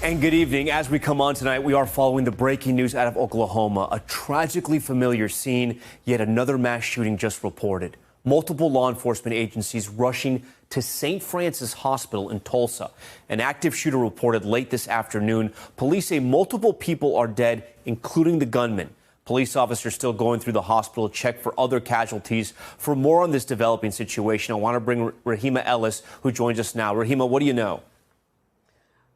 And good evening. As we come on tonight, we are following the breaking news out of Oklahoma. A tragically familiar scene, yet another mass shooting just reported. Multiple law enforcement agencies rushing to St. Francis Hospital in Tulsa. An active shooter reported late this afternoon. Police say multiple people are dead, including the gunman. Police officers still going through the hospital to check for other casualties. For more on this developing situation, I want to bring Rahima Ellis, who joins us now. Rahima, what do you know?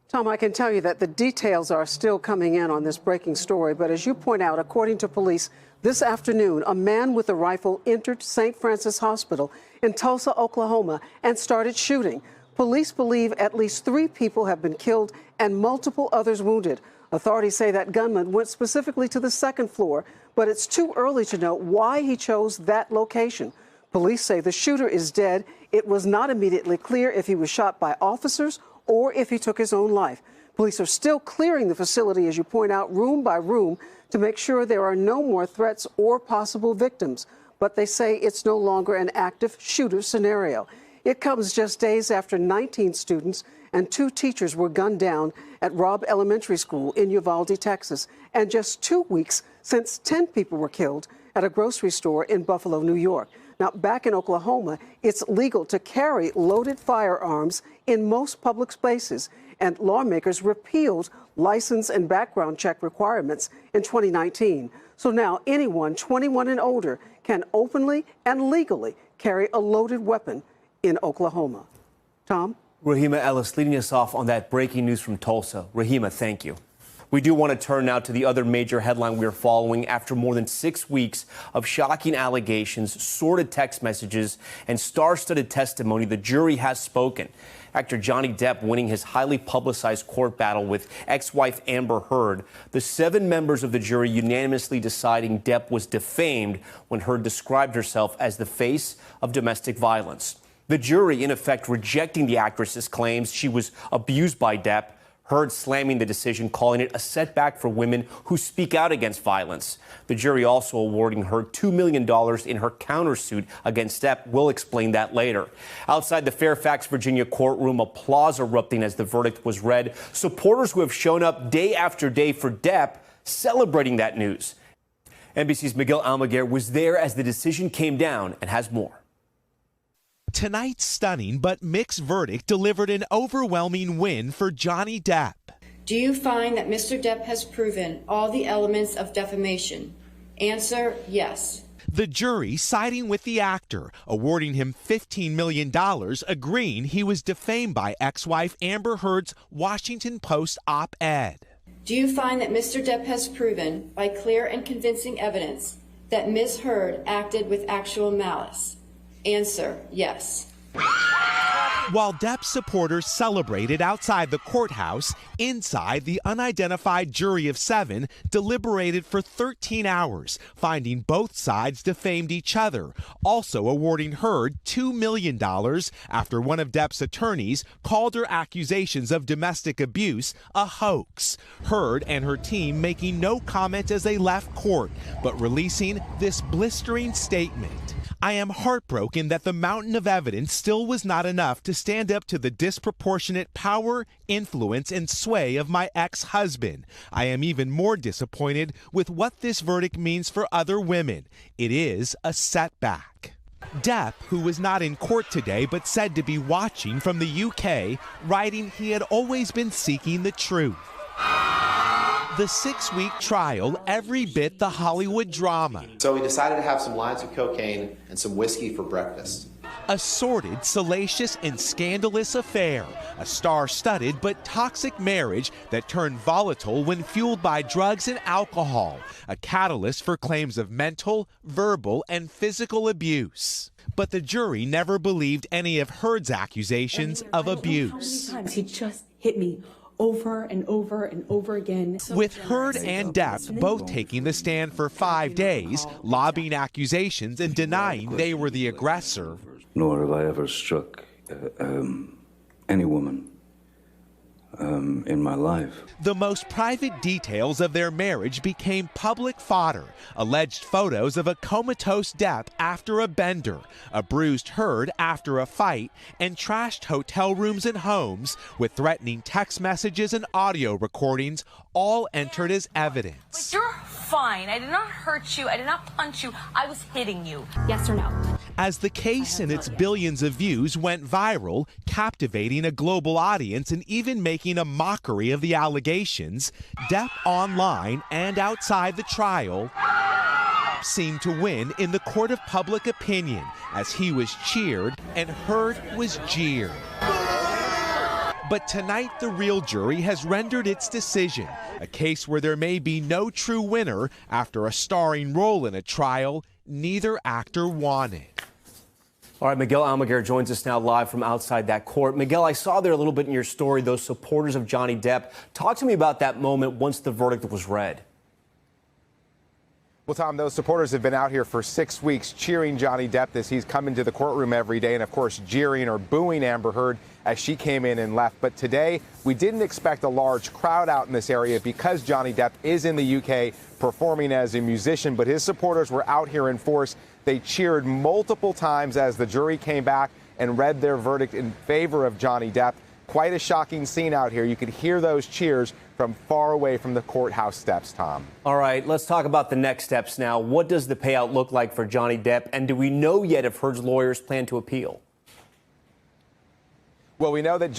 Tom, I can tell you that the details are still coming in on this breaking story. But as you point out, according to police, this afternoon, a man with a rifle entered St. Francis Hospital in Tulsa, Oklahoma, and started shooting. Police believe at least 3 people have been killed and multiple others wounded. Authorities say that gunman went specifically to the 2nd floor, but it's too early to know why he chose that location. Police say the shooter is dead. It was not immediately clear if he was shot by officers or if he took his own life. Police are still clearing the facility, as you point out, room by room, to make sure there are no more threats or possible victims. But they say it's no longer an active shooter scenario. It comes just days after 19 students and 2 teachers were gunned down at Robb Elementary School in Uvalde, Texas, and just 2 weeks since 10 people were killed at a grocery store in Buffalo, New York. Now, back in Oklahoma, it's legal to carry loaded firearms in most public spaces, and lawmakers repealed license and background check requirements in 2019. So now anyone 21 and older can openly and legally carry a loaded weapon in Oklahoma. Tom? Rahima Ellis leading us off on that breaking news from Tulsa. Rahima, thank you. We do want to turn now to the other major headline we are following. After more than 6 weeks of shocking allegations, sordid text messages, and star-studded testimony, the jury has spoken. Actor Johnny Depp winning his highly publicized court battle with ex-wife Amber Heard. The 7 members of the jury unanimously deciding Depp was defamed when Heard described herself as the face of domestic violence. The jury, in effect, rejecting the actress's claims she was abused by Depp. Heard slamming the decision, calling it a setback for women who speak out against violence. The jury also awarding her $2 million in her countersuit against Depp. We'll explain that later. Outside the Fairfax, Virginia courtroom, applause erupting as the verdict was read. Supporters who have shown up day after day for Depp celebrating that news. NBC's Miguel Almaguer was there as the decision came down and has more. Tonight's stunning but mixed verdict delivered an overwhelming win for Johnny Depp. Do you find that Mr. Depp has proven all the elements of defamation? Answer, yes. The jury siding with the actor, awarding him $15 million, agreeing he was defamed by ex-wife Amber Heard's Washington Post op-ed. Do you find that Mr. Depp has proven, by clear and convincing evidence, that Ms. Heard acted with actual malice? Answer, yes. While Depp's supporters celebrated outside the courthouse, inside, the unidentified jury of 7 deliberated for 13 hours, finding both sides defamed each other, also awarding Heard $2 million after one of Depp's attorneys called her accusations of domestic abuse a hoax. Heard and her team making no comment as they left court, but releasing this blistering statement. I am heartbroken that the mountain of evidence still was not enough to stand up to the disproportionate power, influence, and sway of my ex-husband. I am even more disappointed with what this verdict means for other women. It is a setback. Depp, who was not in court today but said to be watching from the UK, writing he had always been seeking the truth. The 6-week trial, every bit the Hollywood drama. So we decided to have some lines of cocaine and some whiskey for breakfast. A sordid, salacious, and scandalous affair. A star-studded but toxic marriage that turned volatile when fueled by drugs and alcohol. A catalyst for claims of mental, verbal, and physical abuse. But the jury never believed any of Heard's accusations of abuse. How many times he just hit me over and over and over again. With Heard and Depp both taking the stand for 5 days, lobbying accusations and denying they were the aggressor. Nor have I ever struck any woman in my life. The most private details of their marriage became public fodder. Alleged photos of a comatose Depp after a bender, a bruised Heard after a fight, and trashed hotel rooms and homes with threatening text messages and audio recordings all entered as evidence. But you're fine. I did not hurt you. I did not punch you. I was hitting you. Yes or no? As the case and its billions of views went viral, captivating a global audience and even making a mockery of the allegations, Depp online and outside the trial seemed to win in the court of public opinion as he was cheered and Heard was jeered. But tonight, the real jury has rendered its decision, a case where there may be no true winner after a starring role in a trial neither actor wanted. All right, Miguel Almaguer joins us now live from outside that court. Miguel, I saw there a little bit in your story, those supporters of Johnny Depp. Talk to me about that moment once the verdict was read. Well, Tom, those supporters have been out here for 6 weeks cheering Johnny Depp as he's come into the courtroom every day and, of course, jeering or booing Amber Heard as she came in and left. But today, we didn't expect a large crowd out in this area because Johnny Depp is in the UK performing as a musician, but his supporters were out here in force. They cheered multiple times as the jury came back and read their verdict in favor of Johnny Depp. Quite a shocking scene out here. You could hear those cheers from far away from the courthouse steps, Tom. All right, let's talk about the next steps now. What does the payout look like for Johnny Depp? And do we know yet if Heard's lawyers plan to appeal? Well, we know that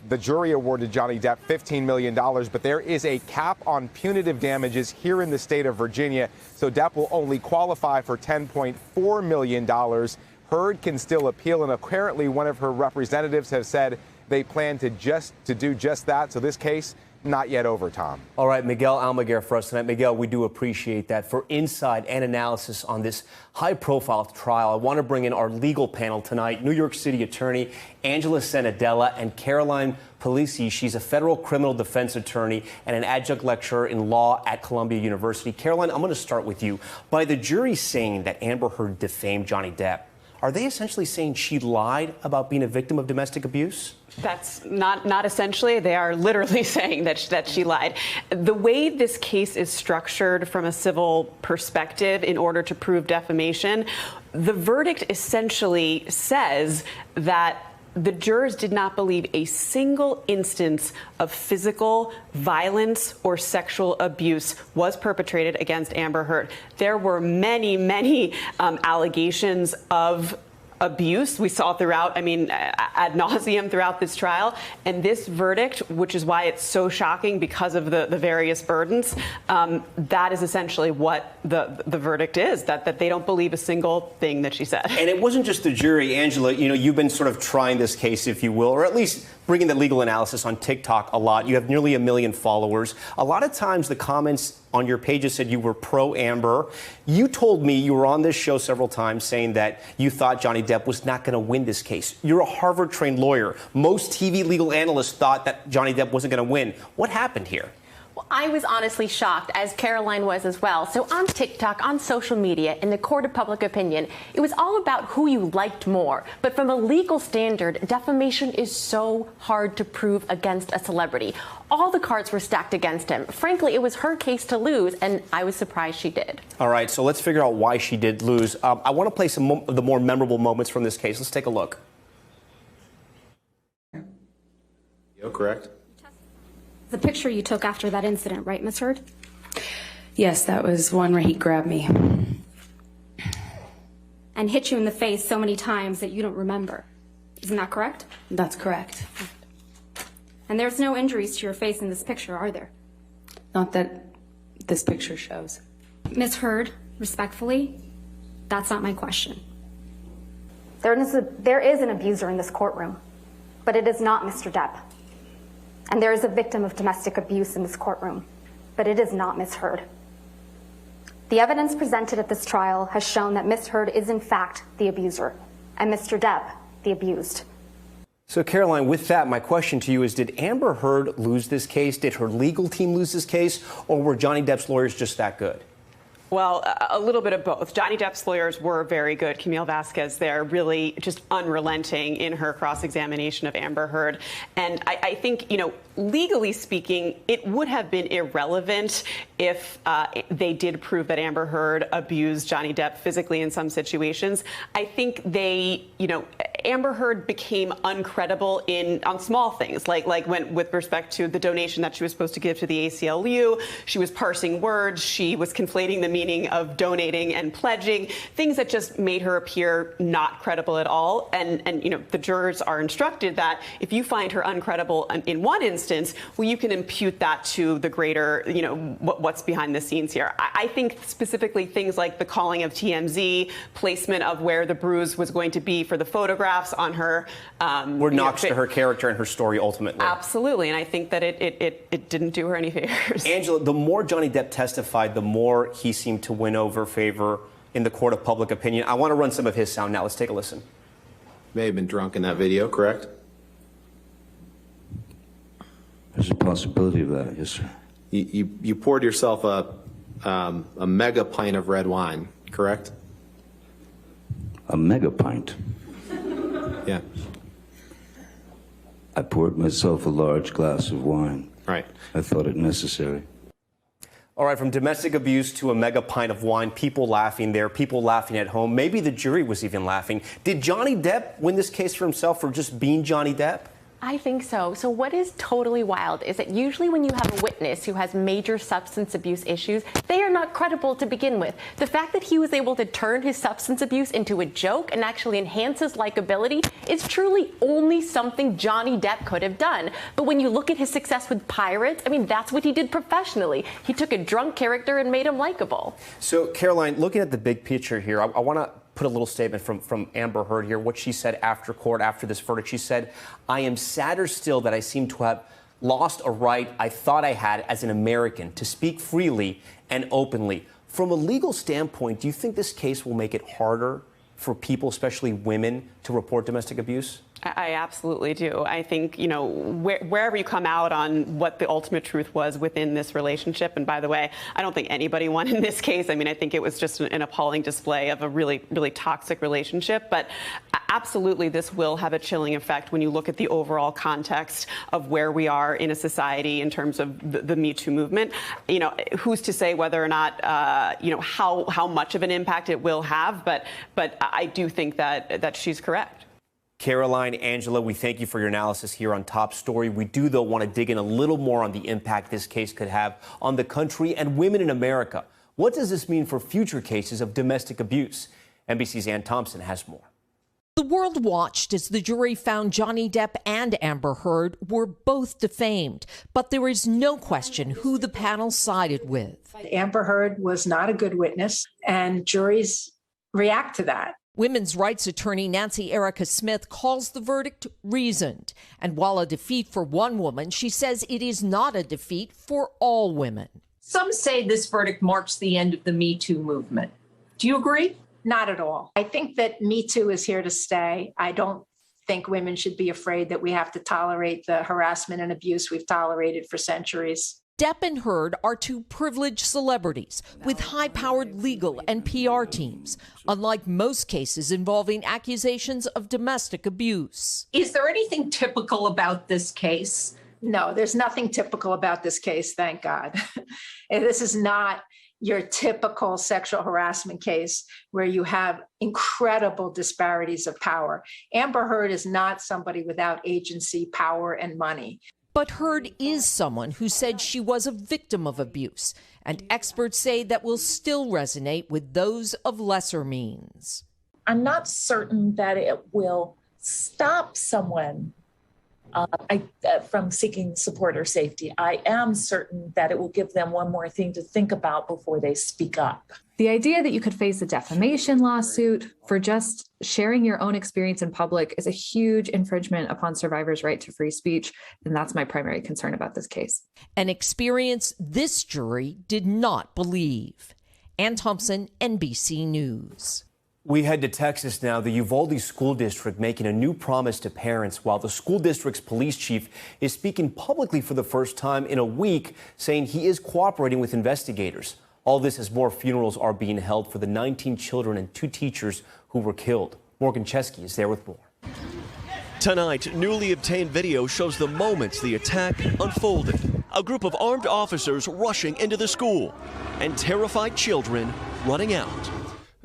the jury awarded Johnny Depp $15 million, but there is a cap on punitive damages here in the state of Virginia, so Depp will only qualify for $10.4 million. Heard can still appeal, and apparently one of her representatives have said they plan to do just that. So this case, not yet over, Tom. All right, Miguel Almaguer for us tonight. Miguel, we do appreciate that. For insight and analysis on this high-profile trial, I want to bring in our legal panel tonight, New York City attorney Angela Senadella and Caroline Polisi. She's a federal criminal defense attorney and an adjunct lecturer in law at Columbia University. Caroline, I'm going to start with you. By the jury saying that Amber Heard defamed Johnny Depp, are they essentially saying she lied about being a victim of domestic abuse? That's not essentially. They are literally saying that she lied. The way this case is structured from a civil perspective in order to prove defamation, the verdict essentially says that the jurors did not believe a single instance of physical violence or sexual abuse was perpetrated against Amber Heard. There were many allegations of abuse we saw throughout, ad nauseum throughout this trial. And this verdict, which is why it's so shocking because of the various burdens, that is essentially what the verdict is, that they don't believe a single thing that she said. And it wasn't just the jury, Angela. You know, you've been sort of trying this case, if you will, or at least bringing the legal analysis on TikTok a lot. You have nearly 1 million followers. A lot of times the comments on your pages said you were pro-Amber. You told me you were on this show several times saying that you thought Johnny Depp was not going to win this case. You're a Harvard-trained lawyer. Most TV legal analysts thought that Johnny Depp wasn't going to win. What happened here? Well, I was honestly shocked, as Caroline was as well. So on TikTok, on social media, in the court of public opinion, it was all about who you liked more. But from a legal standard, defamation is so hard to prove against a celebrity. All the cards were stacked against him. Frankly, it was her case to lose, and I was surprised she did. All right, so let's figure out why she did lose. I want to play some of the more memorable moments from this case. Let's take a look. You're correct. The picture you took after that incident, right, Ms. Heard? Yes, that was one where he grabbed me. And hit you in the face so many times that you don't remember. Isn't that correct? That's correct. And there's no injuries to your face in this picture, are there? Not that this picture shows. Ms. Heard, respectfully, that's not my question. There is an abuser in this courtroom, but it is not Mr. Depp. And there is a victim of domestic abuse in this courtroom, but it is not Ms. Heard. The evidence presented at this trial has shown that Ms. Heard is in fact the abuser, and Mr. Depp the abused. So, Caroline, with that, my question to you is, did Amber Heard lose this case? Did her legal team lose this case? Or were Johnny Depp's lawyers just that good? Well, a little bit of both. Johnny Depp's lawyers were very good. Camille Vasquez there, really just unrelenting in her cross-examination of Amber Heard. And I think, legally speaking, it would have been irrelevant if they did prove that Amber Heard abused Johnny Depp physically in some situations. I think Amber Heard became uncredible on small things, like when with respect to the donation that she was supposed to give to the ACLU, she was parsing words, she was conflating the meaning of donating and pledging, things that just made her appear not credible at all. And the jurors are instructed that if you find her uncredible in one instance, well, you can impute that to the greater, what's behind the scenes here. I think specifically things like the calling of TMZ, placement of where the bruise was going to be for the photographs on her. Were knocks to her character and her story ultimately. Absolutely, and I think that it didn't do her any favors. Angela, the more Johnny Depp testified, the more he seemed to win over favor in the court of public opinion. I want to run some of his sound now. Let's take a listen. May have been drunk in that video, correct? There's a possibility of that, yes, sir. You poured yourself a mega pint of red wine, correct? A mega pint? Yeah. I poured myself a large glass of wine. Right. I thought it necessary. All right, from domestic abuse to a mega pint of wine, people laughing there, people laughing at home. Maybe the jury was even laughing. Did Johnny Depp win this case for himself for just being Johnny Depp? I think so. So what is totally wild is that usually when you have a witness who has major substance abuse issues, they are not credible to begin with. The fact that he was able to turn his substance abuse into a joke and actually enhance his likability is truly only something Johnny Depp could have done. But when you look at his success with Pirates, I mean, that's what he did professionally. He took a drunk character and made him likable. So, Caroline, looking at the big picture here, I want to put a little statement from Amber Heard here, what she said after court, after this verdict. She said, "I am sadder still that I seem to have lost a right I thought I had as an American to speak freely and openly." From a legal standpoint, do you think this case will make it harder for people, especially women, to report domestic abuse? I absolutely do. I think, wherever you come out on what the ultimate truth was within this relationship, and by the way, I don't think anybody won in this case. I mean, I think it was just an appalling display of a really, really toxic relationship. But absolutely, this will have a chilling effect when you look at the overall context of where we are in a society in terms of the Me Too movement. Who's to say whether or not, how much of an impact it will have? But I do think that she's correct. Caroline, Angela, we thank you for your analysis here on Top Story. We do, though, want to dig in a little more on the impact this case could have on the country and women in America. What does this mean for future cases of domestic abuse? NBC's Ann Thompson has more. The world watched as the jury found Johnny Depp and Amber Heard were both defamed. But there is no question who the panel sided with. Amber Heard was not a good witness, and juries react to that. Women's rights attorney Nancy Erica Smith calls the verdict reasoned. And while a defeat for one woman, she says it is not a defeat for all women. Some say this verdict marks the end of the Me Too movement. Do you agree? Not at all. I think that Me Too is here to stay. I don't think women should be afraid that we have to tolerate the harassment and abuse we've tolerated for centuries. Depp and Heard are two privileged celebrities with high-powered legal and PR teams, unlike most cases involving accusations of domestic abuse. Is there anything typical about this case? No, there's nothing typical about this case, thank God. This is not your typical sexual harassment case where you have incredible disparities of power. Amber Heard is not somebody without agency, power, and money. But Heard is someone who said she was a victim of abuse, and experts say that will still resonate with those of lesser means. I'm not certain that it will stop someone from seeking support or safety. I am certain that it will give them one more thing to think about before they speak up. The idea that you could face a defamation lawsuit for just sharing your own experience in public is a huge infringement upon survivors' right to free speech, and that's my primary concern about this case. An experience this jury did not believe. Ann Thompson, NBC News. We head to Texas now. The Uvalde School District making a new promise to parents while the school district's police chief is speaking publicly for the first time in a week, saying he is cooperating with investigators. All this as more funerals are being held for the 19 children and 2 teachers who were killed. Morgan Chesky is there with more. Tonight, newly obtained video shows the moments the attack unfolded. A group of armed officers rushing into the school and terrified children running out.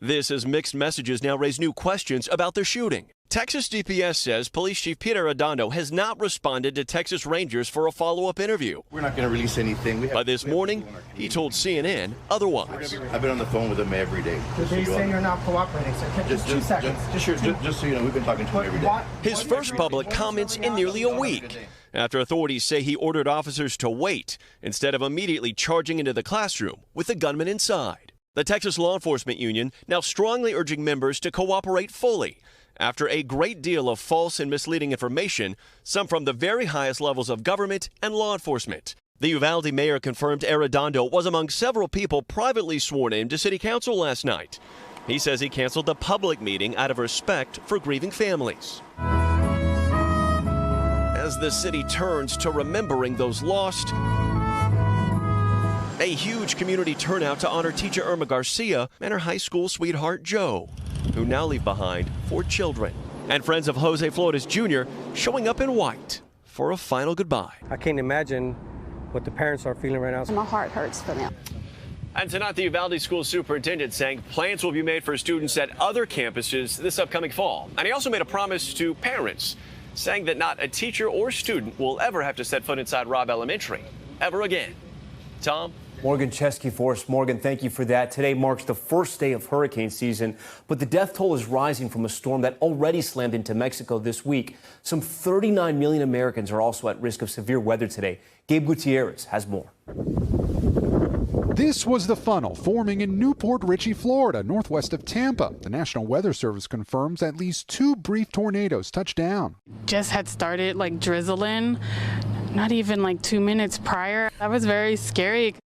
This as mixed messages now raise new questions about the shooting. Texas DPS says Police Chief Peter Arredondo has not responded to Texas Rangers for a follow-up interview. We're not going to release anything. But this morning, he told CNN otherwise. I've been on the phone with them every day. Did they say you're not cooperating? So just 2 seconds. Just so you know, we've been talking to him every day. His first public comments in nearly a week, after authorities say he ordered officers to wait instead of immediately charging into the classroom with the gunman inside. The Texas Law Enforcement Union now strongly urging members to cooperate fully after a great deal of false and misleading information, some from the very highest levels of government and law enforcement. The Uvalde mayor confirmed Arredondo was among several people privately sworn in to city council last night. He says he canceled the public meeting out of respect for grieving families. As the city turns to remembering those lost, a huge community turnout to honor teacher Irma Garcia and her high school sweetheart Joe, who now leave behind 4 children. And friends of Jose Flores Jr. showing up in white for a final goodbye. I can't imagine what the parents are feeling right now. My heart hurts for them. And tonight, the Uvalde school superintendent saying plans will be made for students at other campuses this upcoming fall. And he also made a promise to parents, saying that not a teacher or student will ever have to set foot inside Robb Elementary ever again. Tom? Morgan Chesky for us. Morgan, thank you for that. Today marks the first day of hurricane season, but the death toll is rising from a storm that already slammed into Mexico this week. Some 39 million Americans are also at risk of severe weather today. Gabe Gutierrez has more. This was the funnel forming in Newport Richey, Florida, northwest of Tampa. The National Weather Service confirms at least 2 brief tornadoes touched down. Just had started like drizzling, not even like 2 minutes prior. That was very scary.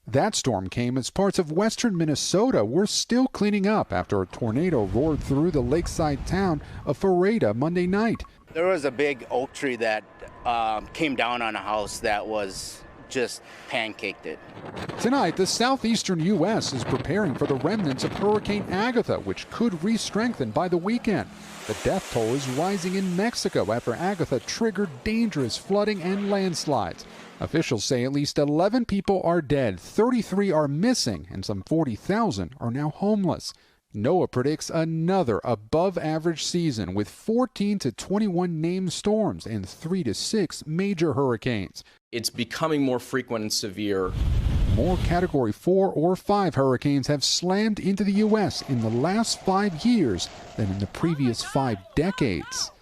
That storm came as parts of western Minnesota were still cleaning up after a tornado roared through the lakeside town of Ferreta Monday night. There was a big oak tree that came down on a house that was just pancaked it. Tonight, the southeastern U.S. is preparing for the remnants of Hurricane Agatha, which could re-strengthen by the weekend. The death toll is rising in Mexico after Agatha triggered dangerous flooding and landslides. Officials say at least 11 people are dead, 33 are missing, and some 40,000 are now homeless. NOAA predicts another above-average season with 14 to 21 named storms and 3 to 6 major hurricanes. It's becoming more frequent and severe. More Category 4 or 5 hurricanes have slammed into the U.S. in the last 5 years than in the previous 5 decades.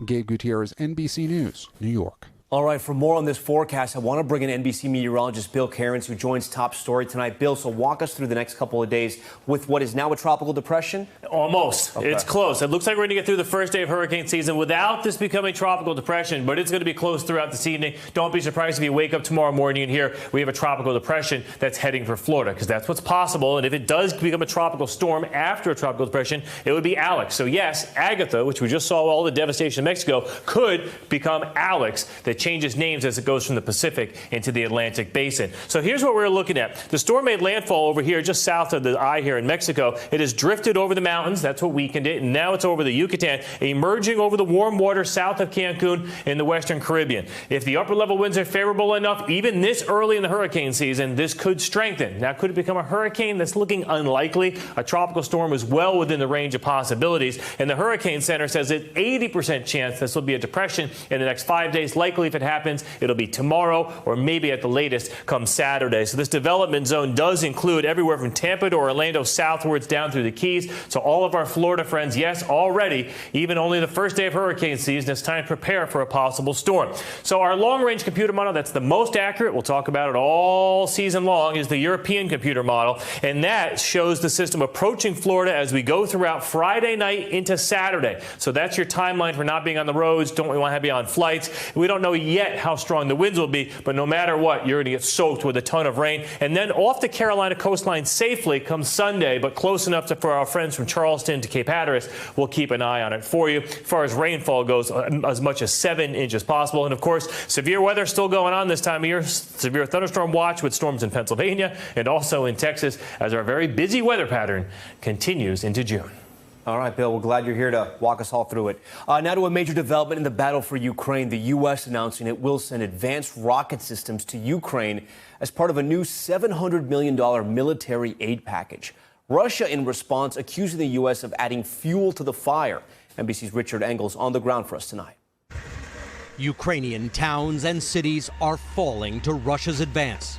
Gabe Gutierrez, NBC News, New York. All right, for more on this forecast, I want to bring in NBC meteorologist Bill Cairns, who joins Top Story tonight. Bill, so walk us through the next couple of days with what is now a tropical depression? Almost. Okay. It's close. It looks like we're going to get through the first day of hurricane season without this becoming tropical depression, but it's going to be close throughout this evening. Don't be surprised if you wake up tomorrow morning and hear we have a tropical depression that's heading for Florida, because that's what's possible. And if it does become a tropical storm after a tropical depression, it would be Alex. So yes, Agatha, which we just saw all the devastation in Mexico, could become Alex, that changes names as it goes from the Pacific into the Atlantic basin. So here's what we're looking at. The storm made landfall over here just south of the eye here in Mexico. It has drifted over the mountains. That's what weakened it. And now it's over the Yucatan, emerging over the warm water south of Cancun in the Western Caribbean. If the upper level winds are favorable enough, even this early in the hurricane season, this could strengthen. Now, could it become a hurricane? That's looking unlikely. A tropical storm is well within the range of possibilities. And the Hurricane Center says it's 80% chance this will be a depression in the next 5 days. Likely, if it happens, it'll be tomorrow or maybe at the latest come Saturday. So this development zone does include everywhere from Tampa to Orlando southwards down through the Keys. So all of our Florida friends, yes, already, even only the first day of hurricane season, it's time to prepare for a possible storm. So our long-range computer model, that's the most accurate, we'll talk about it all season long, is the European computer model. And that shows the system approaching Florida as we go throughout Friday night into Saturday. So that's your timeline for not being on the roads. Don't we want to be on flights? We don't know yet how strong the winds will be, but no matter what, you're going to get soaked with a ton of rain. And then off the Carolina coastline safely comes Sunday, but close enough for our friends from Charleston to Cape Hatteras. We'll keep an eye on it for you. As far as rainfall goes, as much as 7 inches possible. And of course, severe weather still going on this time of year. Severe thunderstorm watch with storms in Pennsylvania and also in Texas as our very busy weather pattern continues into June. All right, Bill, we're glad you're here to walk us all through it. Now to a major development in the battle for Ukraine. The U.S. announcing it will send advanced rocket systems to Ukraine as part of a new $700 million military aid package. Russia, in response, accusing the U.S. of adding fuel to the fire. NBC's Richard Engels on the ground for us tonight. Ukrainian towns and cities are falling to Russia's advance.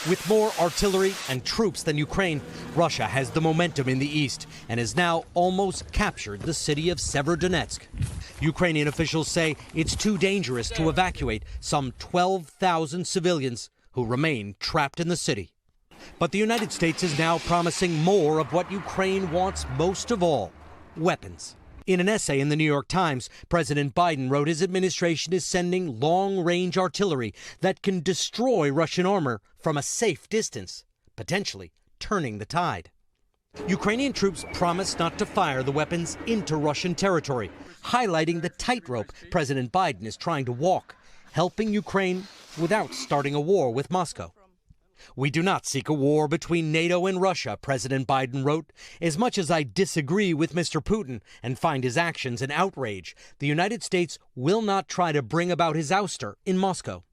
With more artillery and troops than Ukraine, Russia has the momentum in the east and has now almost captured the city of Severodonetsk. Ukrainian officials say it's too dangerous to evacuate some 12,000 civilians who remain trapped in the city. But the United States is now promising more of what Ukraine wants most of all: weapons. In an essay in the New York Times, President Biden wrote his administration is sending long-range artillery that can destroy Russian armor from a safe distance, potentially turning the tide. Ukrainian troops promised not to fire the weapons into Russian territory, highlighting the tightrope President Biden is trying to walk, helping Ukraine without starting a war with Moscow. We do not seek a war between NATO and Russia, President Biden wrote. As much as I disagree with Mr. Putin and find his actions an outrage, the United States will not try to bring about his ouster in Moscow.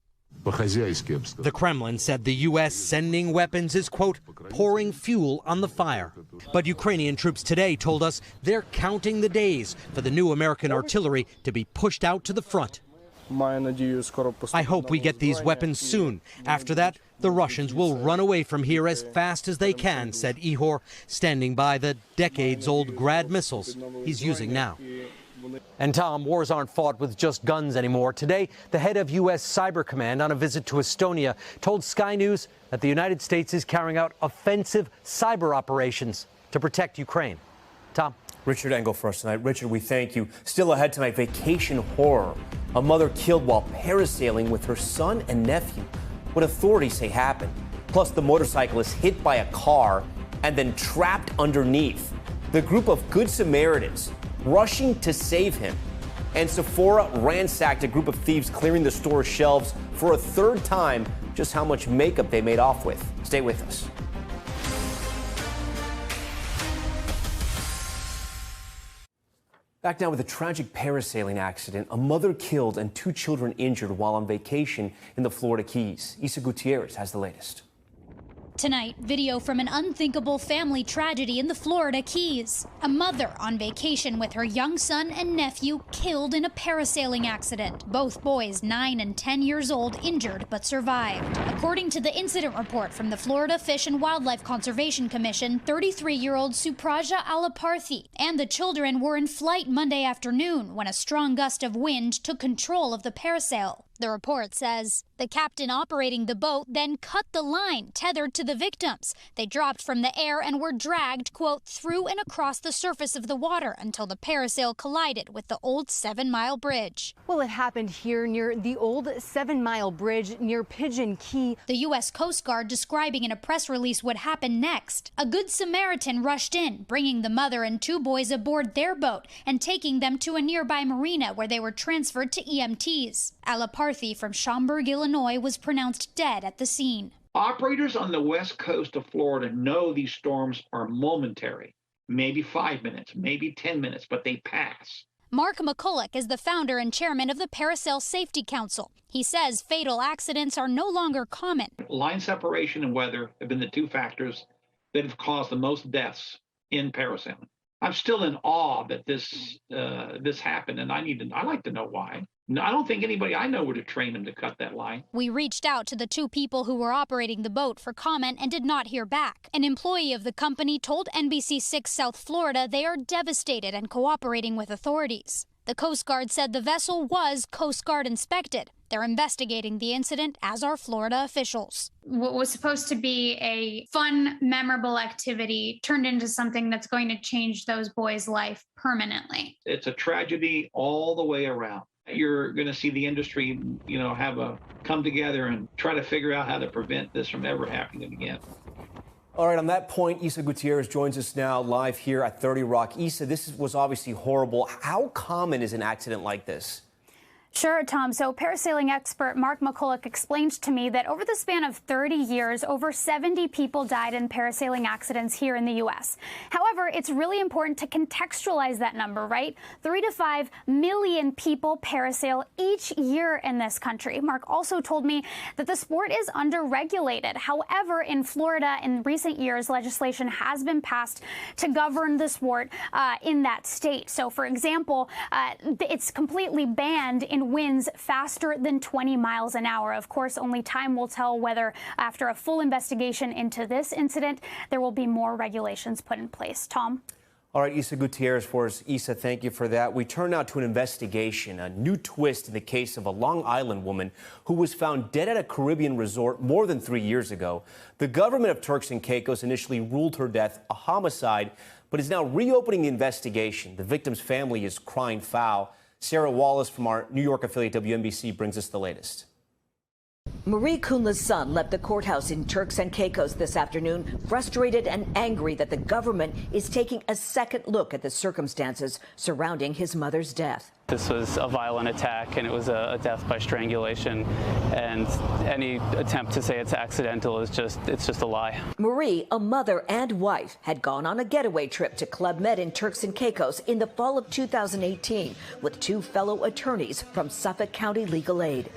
The Kremlin said the U.S. sending weapons is, quote, pouring fuel on the fire. But Ukrainian troops today told us they're counting the days for the new American artillery to be pushed out to the front. I hope we get these weapons soon. After that, the Russians will run away from here as fast as they can, said Ihor, standing by the decades-old Grad missiles he's using now. And Tom, wars aren't fought with just guns anymore. Today, the head of U.S. Cyber Command on a visit to Estonia told Sky News that the United States is carrying out offensive cyber operations to protect Ukraine. Tom? Richard Engel for us tonight. Richard, we thank you. Still ahead tonight, vacation horror. A mother killed while parasailing with her son and nephew. What authorities say happened. Plus, the motorcyclist hit by a car and then trapped underneath. The group of Good Samaritans rushing to save him. And Sephora ransacked a group of thieves clearing the store's shelves for a third time. Just how much makeup they made off with. Stay with us. Back now with a tragic parasailing accident. A mother killed and 2 children injured while on vacation in the Florida Keys. Isa Gutierrez has the latest. Tonight, video from an unthinkable family tragedy in the Florida Keys. A mother on vacation with her young son and nephew killed in a parasailing accident. Both boys, 9 and 10 years old, injured but survived. According to the incident report from the Florida Fish and Wildlife Conservation Commission, 33-year-old Supraja Alaparthi and the children were in flight Monday afternoon when a strong gust of wind took control of the parasail. The report says the captain operating the boat then cut the line tethered to the victims. They dropped from the air and were dragged, quote, through and across the surface of the water until the parasail collided with the old 7-mile bridge. Well, it happened here near the old 7-mile bridge near Pigeon Key. The U.S. Coast Guard describing in a press release what happened next. A Good Samaritan rushed in, bringing the mother and 2 boys aboard their boat and taking them to a nearby marina where they were transferred to EMTs. Alaparthi from Schaumburg, Illinois, was pronounced dead at the scene. Operators on the west coast of Florida know these storms are momentary, maybe 5 minutes, maybe 10 minutes, but they pass. Mark McCulloch is the founder and chairman of the Parasail Safety Council. He says fatal accidents are no longer common. Line separation and weather have been the 2 factors that have caused the most deaths in parasailing. I'm still in awe that this happened, and I'd like to know why. I don't think anybody I know would have trained them to cut that line. We reached out to the 2 people who were operating the boat for comment and did not hear back. An employee of the company told NBC6 South Florida they are devastated and cooperating with authorities. The Coast Guard said the vessel was Coast Guard inspected. They're investigating the incident, as are Florida officials. What was supposed to be a fun, memorable activity turned into something that's going to change those boys' life permanently. It's a tragedy all the way around. you're going to see the industry, have a come together and try to figure out how to prevent this from ever happening again. All right, on that point, Isa Gutierrez joins us now live here at 30 Rock. Isa, this was obviously horrible. How common is an accident like this? Sure, Tom. So parasailing expert Mark McCulloch explained to me that over the span of 30 years, over 70 people died in parasailing accidents here in the U.S. However, it's really important to contextualize that number, right? 3 to 5 million people parasail each year in this country. Mark also told me that the sport is under-regulated. However, in Florida, in recent years, legislation has been passed to govern the sport in that state. So, for example, it's completely banned in winds faster than 20 miles an hour. Of course, only time will tell whether, after a full investigation into this incident, there will be more regulations put in place. Tom? All right, Isa Gutierrez for us. Isa, thank you for that. We turn now to an investigation, a new twist in the case of a Long Island woman who was found dead at a Caribbean resort more than 3 years ago. The government of Turks and Caicos initially ruled her death a homicide, but is now reopening the investigation. The victim's family is crying foul. Sarah Wallace from our New York affiliate WNBC brings us the latest. Marie Kunla's son left the courthouse in Turks and Caicos this afternoon, frustrated and angry that the government is taking a second look at the circumstances surrounding his mother's death. This was a violent attack, and it was a death by strangulation. And any attempt to say it's accidental is just a lie. Marie, a mother and wife, had gone on a getaway trip to Club Med in Turks and Caicos in the fall of 2018 with 2 fellow attorneys from Suffolk County Legal Aid.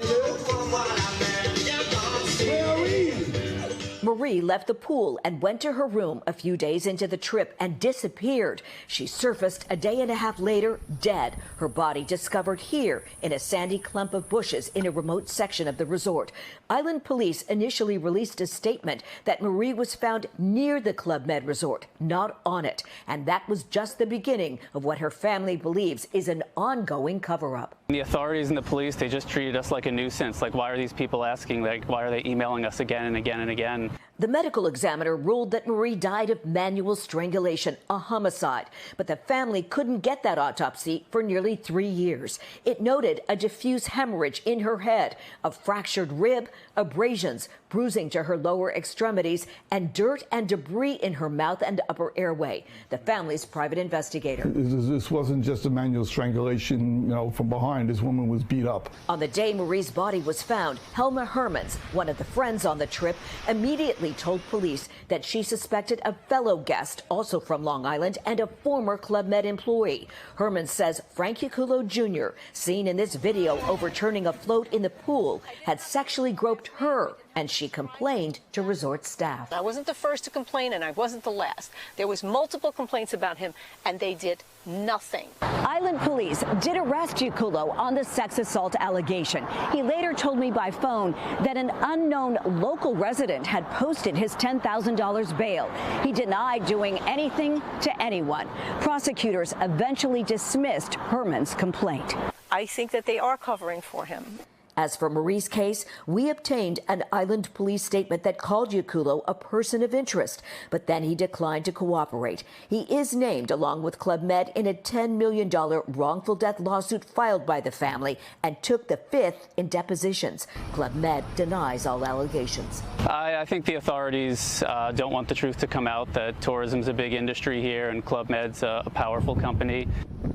Marie left the pool and went to her room a few days into the trip and disappeared. She surfaced a day and a half later, dead. Her body discovered here in a sandy clump of bushes in a remote section of the resort. Island police initially released a statement that Marie was found near the Club Med resort, not on it. And that was just the beginning of what her family believes is an ongoing cover-up. The authorities and the police, they just treated us like a nuisance. Like, why are these people asking? Like, why are they emailing us again and again and again? The medical examiner ruled that Marie died of manual strangulation, a homicide. But the family couldn't get that autopsy for nearly 3 years. It noted a diffuse hemorrhage in her head, a fractured rib, abrasions, bruising to her lower extremities, and dirt and debris in her mouth and upper airway. The family's private investigator. This wasn't just a manual strangulation, from behind. This woman was beat up. On the day Marie's body was found, Helma Hermans, one of the friends on the trip, immediately told police that she suspected a fellow guest, also from Long Island, and a former Club Med employee. Hermans says Frank Yacullo Jr., seen in this video overturning a float in the pool, had sexually groped her, and she complained to resort staff. I wasn't the first to complain, and I wasn't the last. There was multiple complaints about him, and they did nothing. Island police did arrest Yacullo on the sex assault allegation. He later told me by phone that an unknown local resident had posted his $10,000 bail. He denied doing anything to anyone. Prosecutors eventually dismissed Herman's complaint. I think that they are covering for him. As for Marie's case, we obtained an Island police statement that called Yacullo a person of interest, but then he declined to cooperate. He is named, along with Club Med, in a $10 million wrongful death lawsuit filed by the family and took the 5th in depositions. Club Med denies all allegations. I think the authorities don't want the truth to come out, that tourism's a big industry here and Club Med's a powerful company.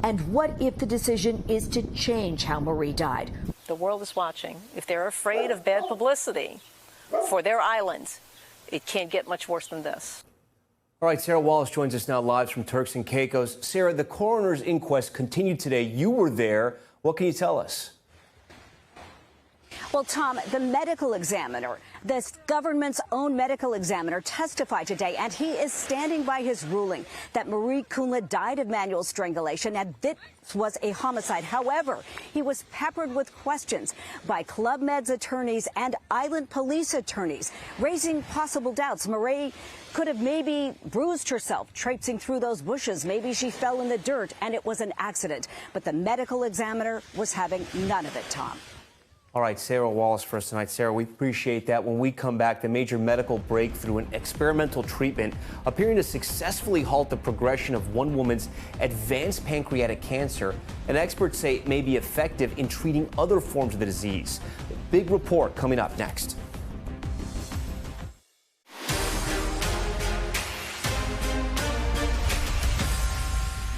And what if the decision is to change how Marie died? The world is watching. If they're afraid of bad publicity for their island, it can't get much worse than this. All right, Sarah Wallace joins us now live from Turks and Caicos. Sarah, the coroner's inquest continued today. You were there. What can you tell us? Well, Tom, the medical examiner, the government's own medical examiner, testified today, and he is standing by his ruling that Marie Kunla died of manual strangulation and this was a homicide. However, he was peppered with questions by Club Med's attorneys and Island police attorneys, raising possible doubts. Marie could have maybe bruised herself traipsing through those bushes. Maybe she fell in the dirt and it was an accident. But the medical examiner was having none of it, Tom. All right, Sarah Wallace for us tonight. Sarah, we appreciate that. When we come back, the major medical breakthrough in experimental treatment appearing to successfully halt the progression of one woman's advanced pancreatic cancer, and experts say it may be effective in treating other forms of the disease. Big report coming up next.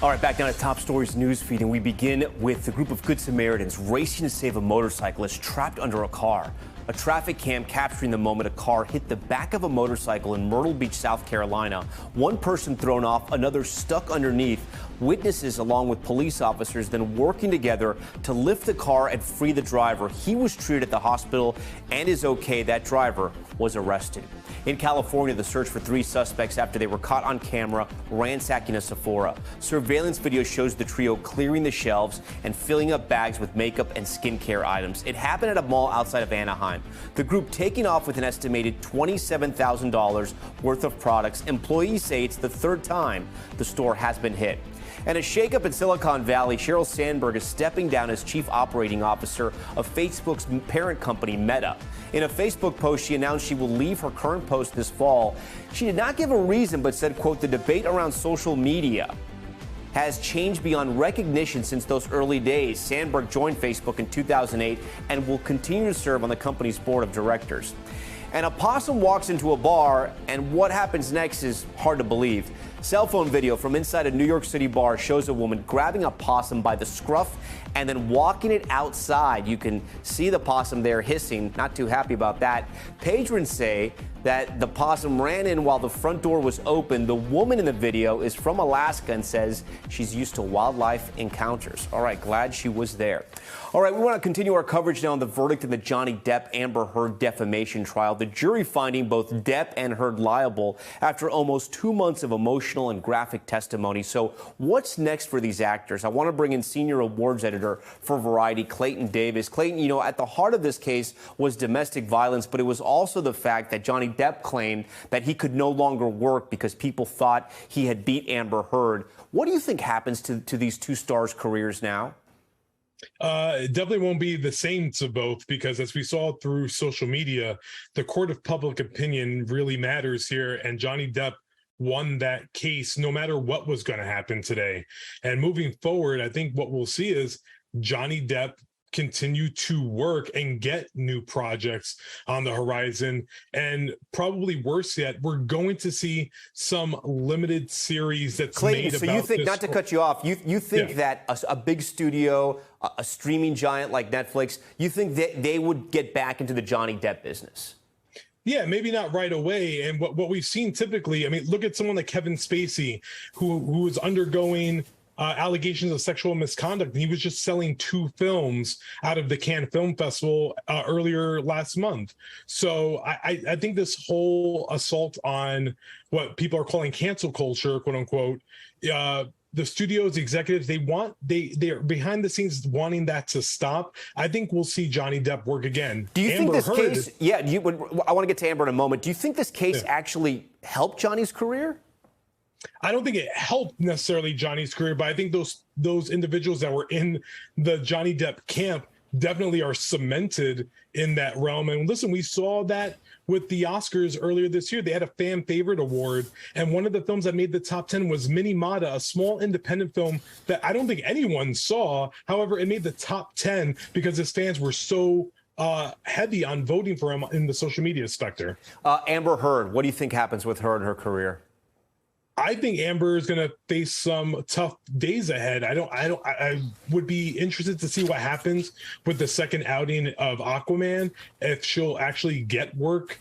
All right, back down to Top Stories newsfeed, and we begin with the group of Good Samaritans racing to save a motorcyclist trapped under a car. A traffic cam capturing the moment a car hit the back of a motorcycle in Myrtle Beach, South Carolina. One person thrown off, another stuck underneath. Witnesses, along with police officers, then working together to lift the car and free the driver. He was treated at the hospital and is okay. That driver was arrested. In California, the search for 3 suspects after they were caught on camera ransacking a Sephora. Surveillance video shows the trio clearing the shelves and filling up bags with makeup and skincare items. It happened at a mall outside of Anaheim. The group taking off with an estimated $27,000 worth of products. Employees say it's the 3rd time the store has been hit. And a shakeup in Silicon Valley. Sheryl Sandberg is stepping down as chief operating officer of Facebook's parent company, Meta. In a Facebook post, she announced she will leave her current post this fall. She did not give a reason, but said, quote, the debate around social media has changed beyond recognition since those early days. Sandberg joined Facebook in 2008 and will continue to serve on the company's board of directors. And a possum walks into a bar, and what happens next is hard to believe. Cell phone video from inside a New York City bar shows a woman grabbing a possum by the scruff and then walking it outside. You can see the possum there hissing, not too happy about that. Patrons say that the possum ran in while the front door was open. The woman in the video is from Alaska and says she's used to wildlife encounters. All right, glad she was there. All right, we want to continue our coverage now on the verdict in the Johnny Depp Amber Heard defamation trial. The jury finding both Depp and Heard liable after almost 2 months of emotional and graphic testimony. So what's next for these actors? I want to bring in senior awards editor for Variety, Clayton Davis. Clayton, you know, at the heart of this case was domestic violence, but it was also the fact that Johnny Depp claimed that he could no longer work because people thought he had beat Amber Heard. What do you think happens to these 2 stars' careers now? It definitely won't be the same to both, because as we saw through social media, the court of public opinion really matters here, and Johnny Depp won that case no matter what was going to happen today. And moving forward, I think what we'll see is Johnny Depp continue to work and get new projects on the horizon. And probably worse yet, we're going to see some limited series that's Clayton, made so about you think, this. not to cut you off, you think that a big studio, a streaming giant like Netflix, you think that they would get back into the Johnny Depp business? Yeah, maybe not right away. And what we've seen typically, I mean, look at someone like Kevin Spacey, who was undergoing allegations of sexual misconduct. He was just selling 2 films out of the Cannes Film Festival earlier last month. So I think this whole assault on what people are calling cancel culture, quote unquote, the studio's executives, they are behind the scenes wanting that to stop. I think we'll see Johnny Depp work again. Do you think this case, I want to get to Amber in a moment. Do you think this case actually helped Johnny's career? I don't think it helped necessarily Johnny's career, but I think those individuals that were in the Johnny Depp camp definitely are cemented in that realm. And listen, we saw that with the Oscars earlier this year. They had a fan favorite award, and one of the films that made the top 10 was Minimata, a small independent film that I don't think anyone saw. However, it made the top 10 because his fans were so heavy on voting for him in the social media sector. Amber Heard, what do you think happens with her and her career? I think Amber is going to face some tough days ahead. I would be interested to see what happens with the second outing of Aquaman, if she'll actually get work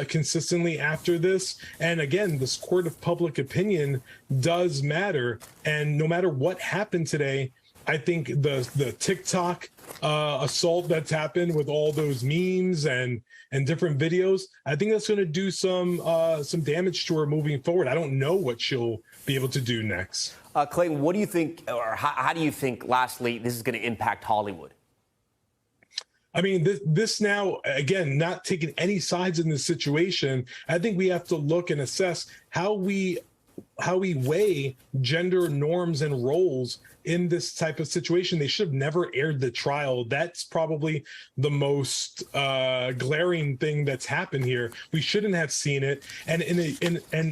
consistently after this. And again, this court of public opinion does matter. And no matter what happened today, I think the TikTok assault that's happened with all those memes and different videos, I think that's going to do some damage to her moving forward. I don't know what she'll be able to do next. Clayton, what do you think, or how do you think, lastly, this is going to impact Hollywood? I mean, this now, again, not taking any sides in this situation, I think we have to look and assess how we we weigh gender norms and roles in this type of situation. They should have never aired the trial. That's probably the most glaring thing that's happened here. We shouldn't have seen it. And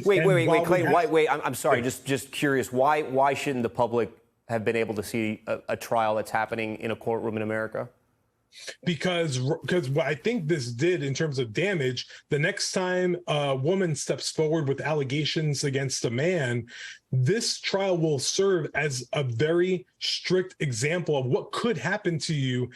Wait, Clayton. Wait. I'm sorry. Just curious. Why shouldn't the public have been able to see a trial that's happening in a courtroom in America? Because what I think this did in terms of damage, the next time a woman steps forward with allegations against a man, this trial will serve as a very strict example of what could happen to you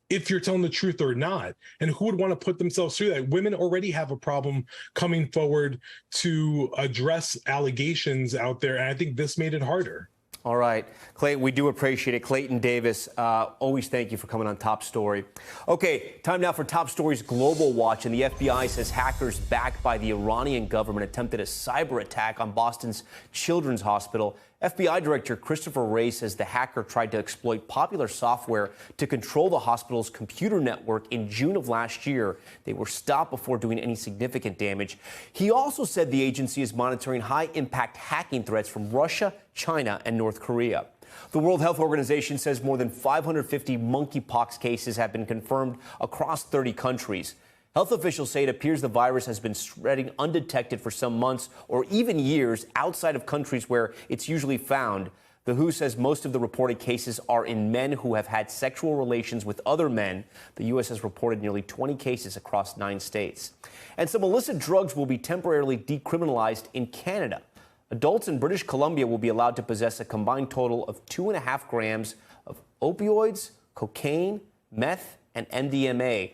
if you're telling the truth or not, and who would want to put themselves through that. Women already have a problem coming forward to address allegations out there, and I think this made it harder. All right, Clayton, we do appreciate it. Clayton Davis, always thank you for coming on Top Story. Okay, time now for Top Story's Global Watch, and the FBI says hackers backed by the Iranian government attempted a cyber attack on Boston's Children's Hospital. FBI Director Christopher Wray says the hacker tried to exploit popular software to control the hospital's computer network in June of last year. They were stopped before doing any significant damage. He also said the agency is monitoring high-impact hacking threats from Russia, China, and North Korea. The World Health Organization says more than 550 monkeypox cases have been confirmed across 30 countries. Health officials say it appears the virus has been spreading undetected for some months or even years outside of countries where it's usually found. The WHO says most of the reported cases are in men who have had sexual relations with other men. The U.S. has reported nearly 20 cases across 9 states. And some illicit drugs will be temporarily decriminalized in Canada. Adults in British Columbia will be allowed to possess a combined total of 2.5 grams of opioids, cocaine, meth, and MDMA,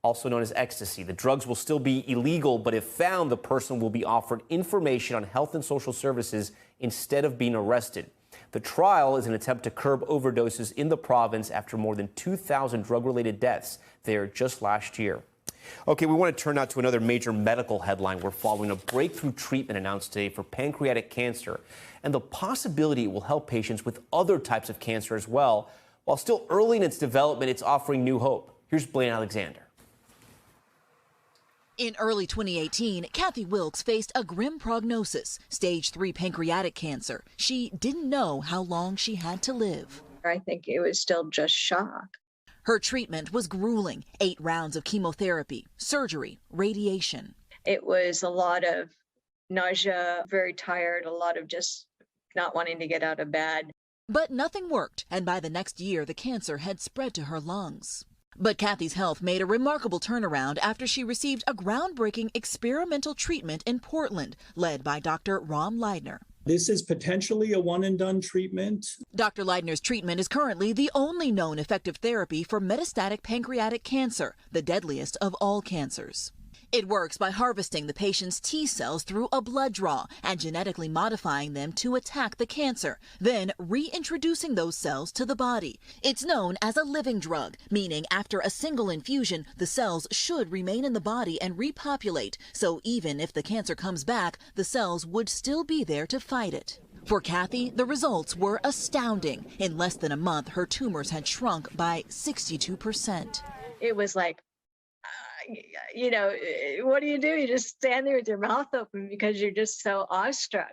also known as ecstasy. The drugs will still be illegal, but if found, the person will be offered information on health and social services instead of being arrested. The trial is an attempt to curb overdoses in the province after more than 2,000 drug-related deaths there just last year. Okay, we want to turn now to another major medical headline. We're following a breakthrough treatment announced today for pancreatic cancer and the possibility it will help patients with other types of cancer as well. While still early in its development, it's offering new hope. Here's Blaine Alexander. In early 2018, Kathy Wilkes faced a grim prognosis, stage 3 pancreatic cancer. She didn't know how long she had to live. I think it was still just shock. Her treatment was grueling, 8 rounds of chemotherapy, surgery, radiation. It was a lot of nausea, very tired, a lot of just not wanting to get out of bed. But nothing worked, and by the next year, the cancer had spread to her lungs. But Kathy's health made a remarkable turnaround after she received a groundbreaking experimental treatment in Portland, led by Dr. Ram Leidner. This is potentially a one-and-done treatment. Dr. Leidner's treatment is currently the only known effective therapy for metastatic pancreatic cancer, the deadliest of all cancers. It works by harvesting the patient's T cells through a blood draw and genetically modifying them to attack the cancer, then reintroducing those cells to the body. It's known as a living drug, meaning after a single infusion, the cells should remain in the body and repopulate, so even if the cancer comes back, the cells would still be there to fight it. For Kathy, the results were astounding. In less than a month, her tumors had shrunk by 62%. It was like, you know, what do? You just stand there with your mouth open because you're just so awestruck.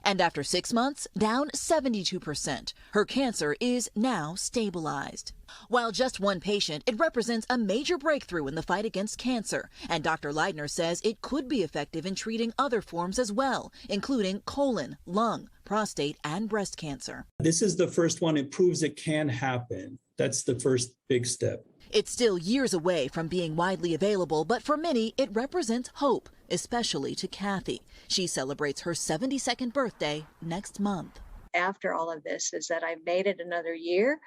And after 6 months, down 72%. Her cancer is now stabilized. While just one patient, it represents a major breakthrough in the fight against cancer. And Dr. Leidner says it could be effective in treating other forms as well, including colon, lung, prostate, and breast cancer. This is the first one. It proves it can happen. That's the first big step. It's still years away from being widely available, but for many, it represents hope, especially to Kathy. She celebrates her 72nd birthday next month. After all of this is that I've made it another year.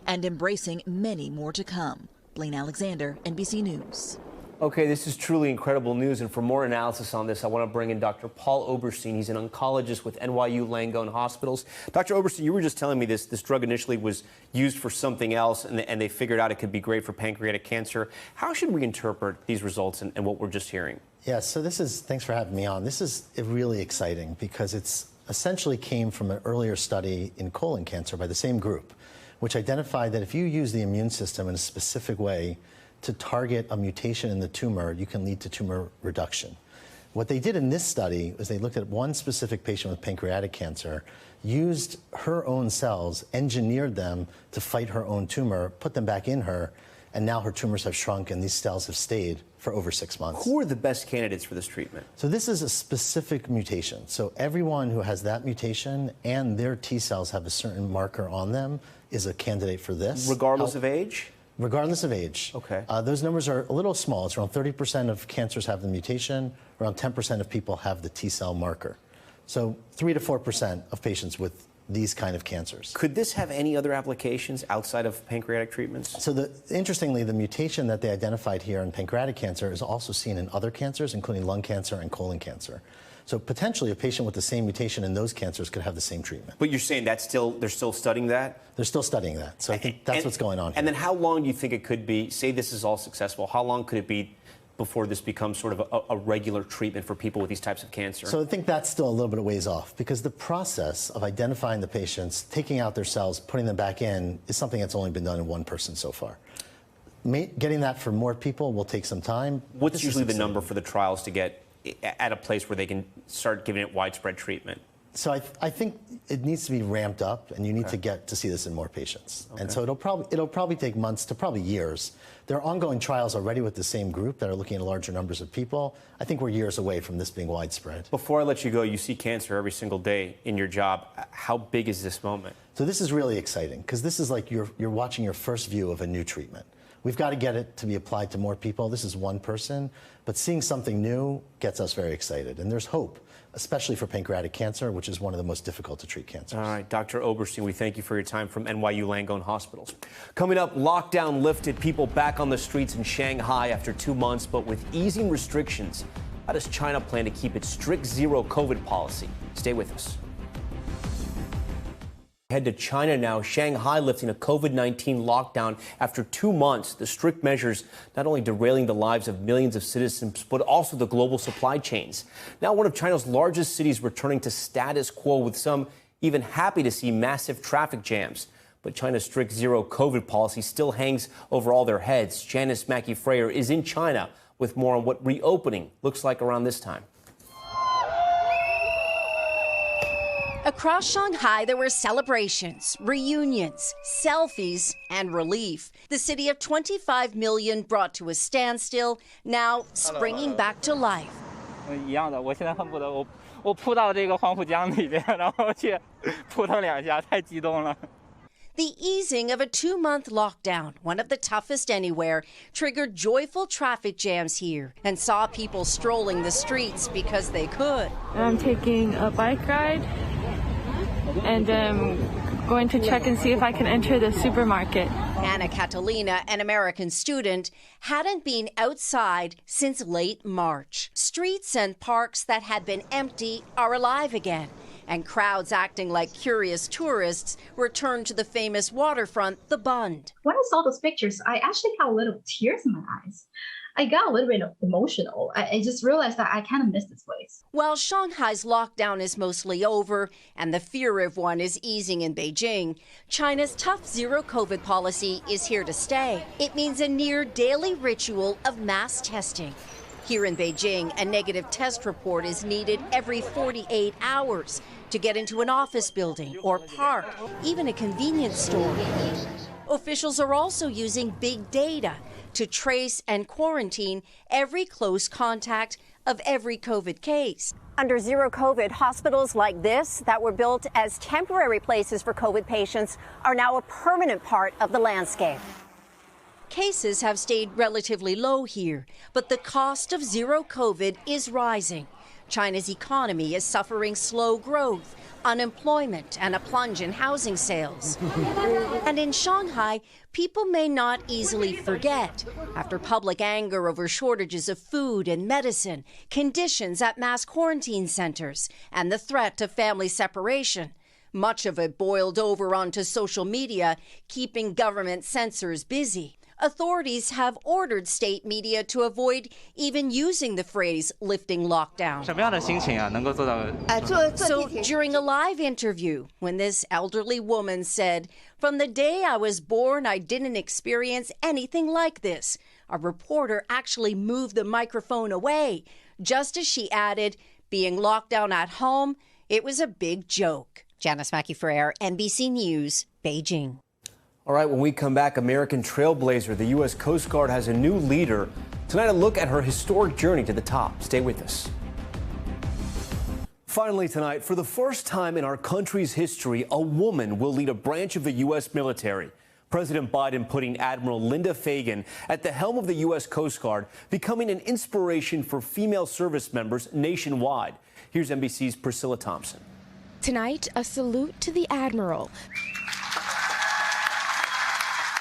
And embracing many more to come. Blaine Alexander, NBC News. Okay, this is truly incredible news, and for more analysis on this, I want to bring in Dr. Paul Oberstein. He's an oncologist with NYU Langone Hospitals. Dr. Oberstein, you were just telling me this drug initially was used for something else, and they figured out it could be great for pancreatic cancer. How should we interpret these results and what we're just hearing? Yeah, so thanks for having me on. This is really exciting because it's essentially came from an earlier study in colon cancer by the same group, which identified that if you use the immune system in a specific way to target a mutation in the tumor, you can lead to tumor reduction. What they did in this study is they looked at one specific patient with pancreatic cancer, used her own cells, engineered them to fight her own tumor, put them back in her, and now her tumors have shrunk and these cells have stayed for over 6 months. Who are the best candidates for this treatment? So this is a specific mutation. So everyone who has that mutation and their T cells have a certain marker on them is a candidate for this. Regardless of age? Regardless of age. Okay. Those numbers are a little small. It's around 30% of cancers have the mutation, around 10% of people have the T cell marker. So 3 to 4% of patients with these kind of cancers. Could this have any other applications outside of pancreatic treatments? So interestingly, the mutation that they identified here in pancreatic cancer is also seen in other cancers, including lung cancer and colon cancer. So potentially a patient with the same mutation in those cancers could have the same treatment. But you're saying they're still studying that? They're still studying that. So I think that's what's going on here. And then how long do you think it could be, say this is all successful, how long could it be before this becomes sort of a regular treatment for people with these types of cancer? So I think that's still a little bit of ways off, because the process of identifying the patients, taking out their cells, putting them back in, is something that's only been done in one person so far. Getting that for more people will take some time. What's usually the number for the trials to get at a place where they can start giving it widespread treatment? So I think it needs to be ramped up, and you need to get to see this in more patients. And so it'll probably take months to probably years. There are ongoing trials already with the same group that are looking at larger numbers of people. I think we're years away from this being widespread. Before I let you go, you see cancer every single day in your job. How big is this moment? So this is really exciting, because this is like you're watching your first view of a new treatment. We've got to get it to be applied to more people. This is one person, but seeing something new gets us very excited. And there's hope, especially for pancreatic cancer, which is one of the most difficult to treat cancers. All right, Dr. Oberstein, we thank you for your time from NYU Langone Hospitals. Coming up, lockdown lifted, people back on the streets in Shanghai after 2 months, but with easing restrictions. How does China plan to keep its strict zero COVID policy? Stay with us. Head to China now. Shanghai lifting a COVID-19 lockdown after 2 months. The strict measures not only derailing the lives of millions of citizens, but also the global supply chains. Now one of China's largest cities returning to status quo, with some even happy to see massive traffic jams. But China's strict zero COVID policy still hangs over all their heads. Janice Mackey-Frayer is in China with more on what reopening looks like around this time. Across Shanghai, there were celebrations, reunions, selfies, and relief. The city of 25 million brought to a standstill, now springing back to life. 一样的，我现在恨不得我扑到这个黄浦江里边，然后去扑腾2下，太激动了。 The easing of a 2-month lockdown, one of the toughest anywhere, triggered joyful traffic jams here and saw people strolling the streets because they could. I'm taking a bike ride and going to check and see if I can enter the supermarket. Anna Catalina, an American student, hadn't been outside since late March. Streets and parks that had been empty are alive again, and crowds acting like curious tourists returned to the famous waterfront, the Bund. When I saw those pictures, I actually had a little tears in my eyes. I got a little bit emotional. I just realized that I kind of missed this place. While Shanghai's lockdown is mostly over and the fear of one is easing in Beijing, China's tough zero COVID policy is here to stay. It means a near daily ritual of mass testing. Here in Beijing, a negative test report is needed every 48 hours to get into an office building or park, even a convenience store. Officials are also using big data to trace and quarantine every close contact of every COVID case. Under zero COVID, hospitals like this that were built as temporary places for COVID patients are now a permanent part of the landscape. Cases have stayed relatively low here, but the cost of zero COVID is rising. China's economy is suffering slow growth, unemployment, and a plunge in housing sales. And in Shanghai, people may not easily forget. After public anger over shortages of food and medicine, conditions at mass quarantine centers, and the threat of family separation, much of it boiled over onto social media, keeping government censors busy. Authorities have ordered state media to avoid even using the phrase lifting lockdown. So during a live interview, when this elderly woman said, "From the day I was born, I didn't experience anything like this," a reporter actually moved the microphone away, just as she added, being locked down at home, it was a big joke. Janice Mackey-Ferrer, NBC News, Beijing. All right, when we come back, American trailblazer, the U.S. Coast Guard has a new leader. Tonight, a look at her historic journey to the top. Stay with us. Finally tonight, for the first time in our country's history, a woman will lead a branch of the U.S. military. President Biden putting Admiral Linda Fagan at the helm of the U.S. Coast Guard, becoming an inspiration for female service members nationwide. Here's NBC's Priscilla Thompson. Tonight, a salute to the Admiral.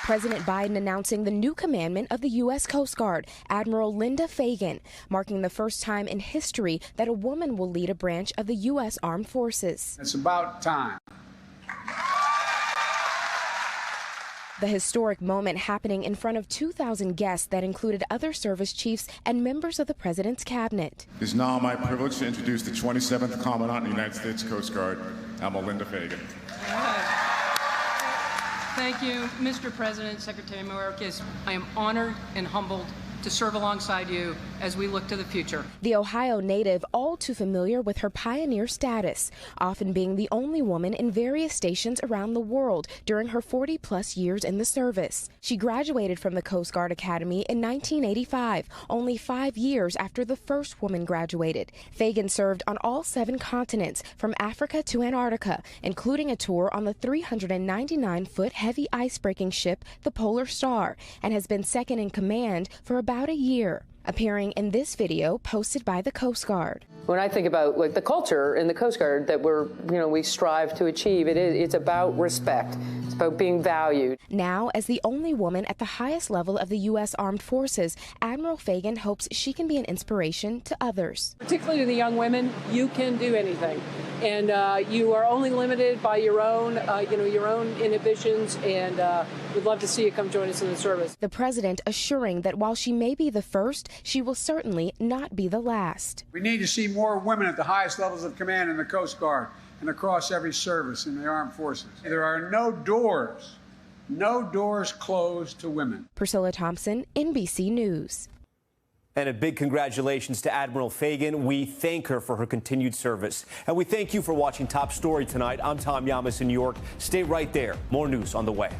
President Biden announcing the new commandment of the U.S. Coast Guard, Admiral Linda Fagan, marking the first time in history that a woman will lead a branch of the U.S. Armed Forces. It's about time. The historic moment happening in front of 2,000 guests that included other service chiefs and members of the president's cabinet. It is now my privilege to introduce the 27th Commandant of the United States Coast Guard, Admiral Linda Fagan. Thank you, Mr. President, Secretary Mayorkas. I am honored and humbled to serve alongside you as we look to the future. The Ohio native all too familiar with her pioneer status, often being the only woman in various stations around the world during her 40-plus years in the service. She graduated from the Coast Guard Academy in 1985, only 5 years after the first woman graduated. Fagan served on all 7 continents, from Africa to Antarctica, including a tour on the 399-foot heavy ice-breaking ship, the Polar Star, and has been second in command for about a year. Appearing in this video posted by the Coast Guard. When I think about like the culture in the Coast Guard that we strive to achieve, it's about respect. It's about being valued. Now, as the only woman at the highest level of the U.S. Armed Forces, Admiral Fagan hopes she can be an inspiration to others. Particularly the young women, you can do anything, and you are only limited by your own, your own inhibitions. And we'd love to see you come join us in the service. The president assuring that while she may be the first, she will certainly not be the last. We need to see more women at the highest levels of command in the Coast Guard and across every service in the armed forces. There are no doors closed to women. Priscilla Thompson, NBC News. And a big congratulations to Admiral Fagan. We thank her for her continued service. And we thank you for watching Top Story tonight. I'm Tom Llamas in New York. Stay right there. More news on the way.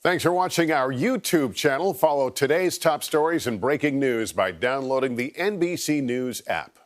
Thanks for watching our YouTube channel. Follow today's top stories and breaking news by downloading the NBC News app.